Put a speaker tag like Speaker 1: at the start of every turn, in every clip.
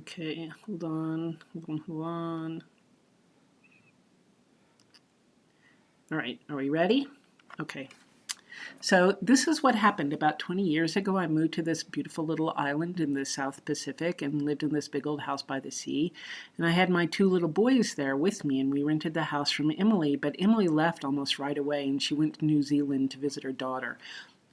Speaker 1: Okay, hold on. All right, are we ready? Okay. So this is what happened about 20 years ago. I moved to this beautiful little island in the South Pacific and lived in this big old house by the sea. And I had my two little boys there with me, and we rented the house from Emily, but Emily left almost right away, and she went to New Zealand to visit her daughter.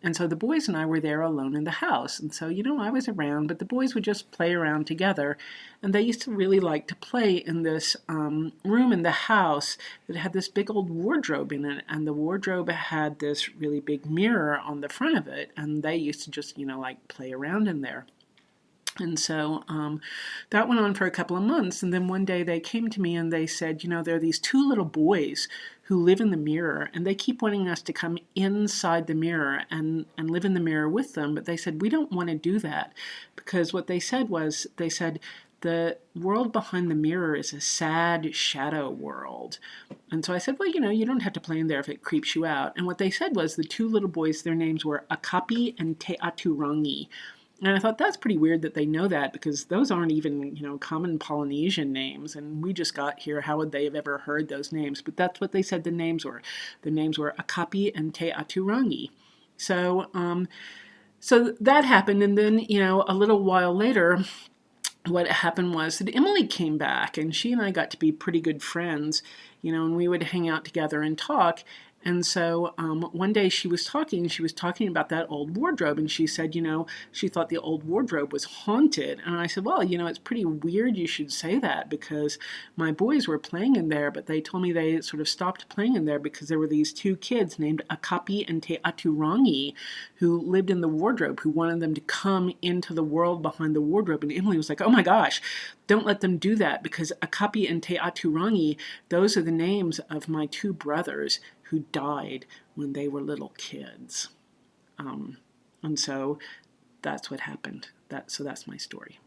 Speaker 1: And so the boys and I were there alone in the house. And so, I was around, but the boys would just play around together. And they used to really like to play in this room in the house that had this big old wardrobe in it. And the wardrobe had this really big mirror on the front of it. And they used to just, like play around in there. And so that went on for a couple of months. And then one day they came to me and they said, there are these two little boys who live in the mirror, and they keep wanting us to come inside the mirror and live in the mirror with them. But they said, we don't want to do that, because what they said was, the world behind the mirror is a sad shadow world. And so I said, well, you don't have to play in there if it creeps you out. And what they said was the two little boys, their names were Akapi and Te Aturangi. And I thought that's pretty weird that they know that, because those aren't even, common Polynesian names. And we just got here. How would they have ever heard those names? But that's what they said the names were. The names were Akapi and Te Aturangi. So that happened. And then, a little while later, what happened was that Emily came back, and she and I got to be pretty good friends, and we would hang out together and talk. And so one day she was talking about that old wardrobe, and she said, she thought the old wardrobe was haunted. And I said, well, it's pretty weird you should say that, because my boys were playing in there, but they told me they sort of stopped playing in there because there were these two kids named Akapi and Te Aturangi who lived in the wardrobe, who wanted them to come into the world behind the wardrobe. And Emily was like, oh my gosh, don't let them do that, because Akapi and Te Aturangi, those are the names of my two brothers who died when they were little kids. And so that's what happened. So that's my story.